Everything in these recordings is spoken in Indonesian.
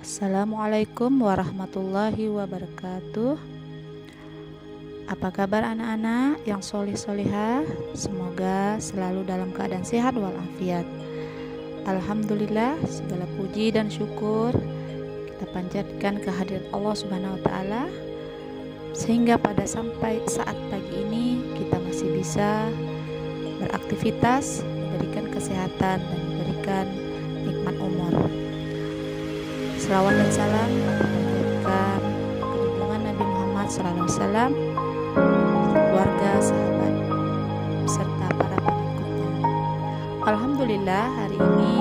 Assalamualaikum warahmatullahi wabarakatuh. Apa kabar anak-anak yang solih-solihah? Semoga selalu dalam keadaan sehat walafiat. Alhamdulillah, segala puji dan syukur kita panjatkan kehadirat Allah Subhanahu wa taala sehingga pada sampai saat pagi ini kita masih bisa beraktivitas, diberikan kesehatan dan diberikan nikmat umur. Selawat dan salam menjadikan junjungan Nabi Muhammad SAW, keluarga, sahabat, serta para pengikutnya. Alhamdulillah, hari ini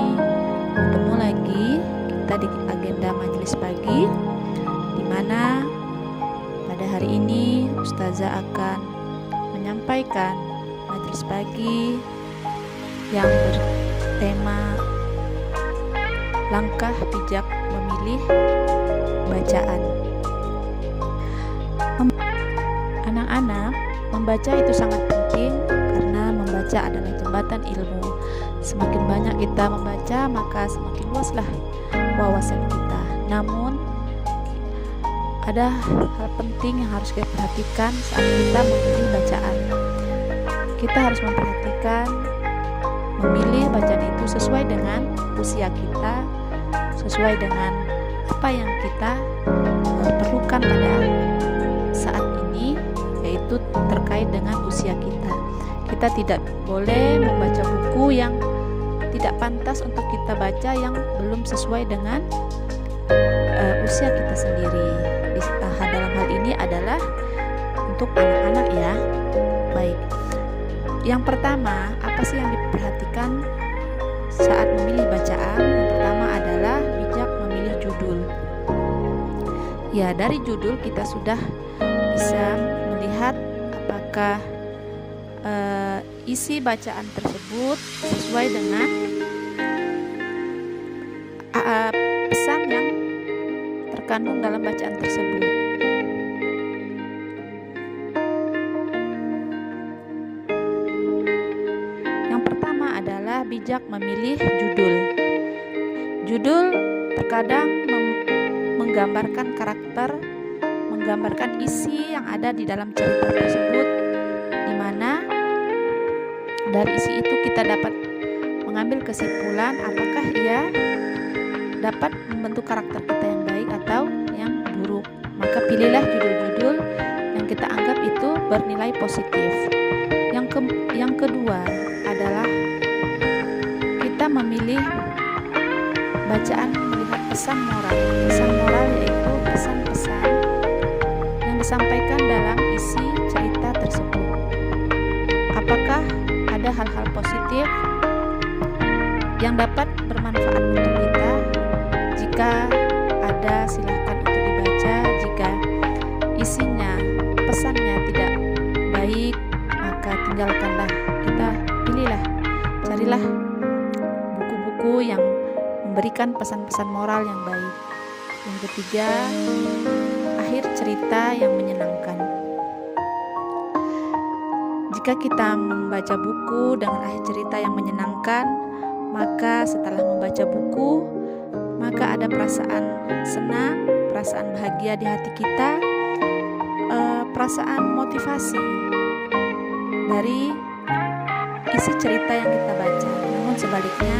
ketemu lagi kita di agenda majelis pagi, di mana pada hari ini Ustazah akan menyampaikan majelis pagi yang bertema langkah bijak memilih bacaan. Anak-anak, membaca itu sangat penting karena membaca adalah jembatan ilmu. Semakin banyak kita membaca, maka semakin luaslah wawasan kita. Namun ada hal penting yang harus kita perhatikan saat kita memilih bacaan. Kita harus memperhatikan memilih bacaan itu sesuai dengan usia kita, sesuai dengan apa yang kita perlukan pada saat ini, yaitu terkait dengan usia kita. Kita tidak boleh membaca buku yang tidak pantas untuk kita baca, yang belum sesuai dengan usia kita sendiri. Dalam hal ini adalah untuk anak-anak ya. Baik. Yang pertama, apa sih yang diperhatikan saat memilih bacaan? Yang pertama adalah bijak memilih judul. Ya, dari judul kita sudah bisa melihat apakah isi bacaan tersebut sesuai dengan pesan yang terkandung dalam bacaan tersebut. Yang pertama adalah bijak memilih judul. Judul terkadang menggambarkan karakter, menggambarkan isi yang ada di dalam cerita tersebut, di mana dari isi itu kita dapat mengambil kesimpulan apakah ia dapat membentuk karakter kita yang baik atau yang buruk. Maka pilihlah judul-judul yang kita anggap itu bernilai positif. Yang kedua adalah kita memilih bacaan melihat pesan moral. Pesan moral yaitu pesan-pesan yang disampaikan dalam isi cerita tersebut. Apakah ada hal-hal positif yang dapat bermanfaat untuk kita? Jika ada, silahkan untuk dibaca. Jika isinya, pesannya tidak baik, maka tinggalkanlah. Kita pilihlah, carilah buku-buku yang memberikan pesan-pesan moral yang baik. Yang ketiga, akhir cerita yang menyenangkan. Jika kita membaca buku dengan akhir cerita yang menyenangkan, maka setelah membaca buku, maka ada perasaan senang, perasaan bahagia di hati kita, perasaan motivasi dari isi cerita yang kita baca. Namun sebaliknya,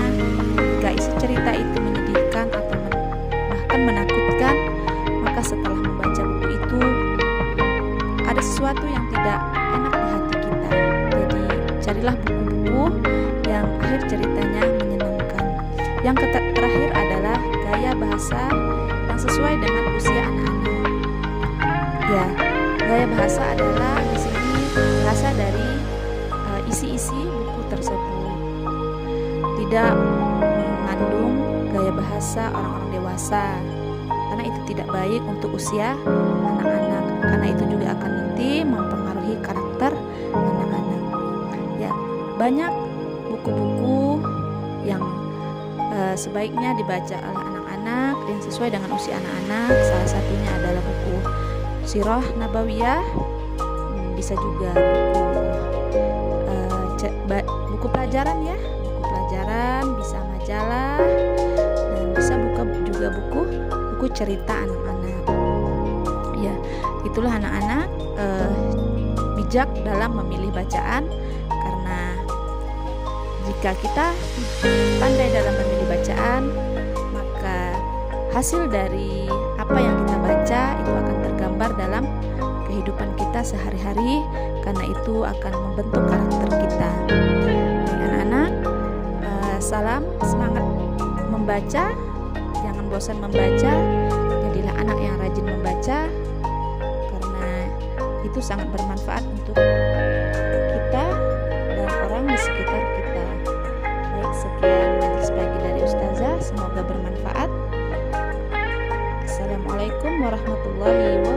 jika isi cerita itu menyedihkan atau bahkan menakutkan, maka setelah membaca buku itu ada sesuatu yang tidak enak di hati kita. Jadi carilah buku-buku yang akhir ceritanya menyenangkan. Yang terakhir adalah gaya bahasa yang sesuai dengan usia anak-anak. Ya, gaya bahasa adalah di sini bahasa dari isi-isi buku tersebut. Tidak mengandung gaya bahasa orang-orang dewasa, karena itu tidak baik untuk usia anak-anak. Karena itu juga akan nanti mempengaruhi karakter anak-anak. Ya, banyak buku-buku yang sebaiknya dibaca oleh anak-anak yang sesuai dengan usia anak-anak. Salah satunya adalah buku Sirah Nabawiyah, bisa juga buku pelajaran ya, buku pelajaran, bisa majalah, dan bisa juga buku buku cerita anak-anak. Ya, itulah anak-anak bijak dalam memilih bacaan, karena jika kita pandai dalam memilih bacaan, maka hasil dari apa yang kita baca itu akan tergambar dalam kehidupan kita sehari-hari, karena itu akan membentuk karakter kita. Baik anak-anak, salam semangat membaca, jangan bosan membaca, jadilah anak yang rajin membaca, karena itu sangat bermanfaat untuk kita dan orang di sekitar kita. Baik, sekian majelis pagi dari Ustazah, semoga bermanfaat. Assalamualaikum warahmatullahi wabarakatuh.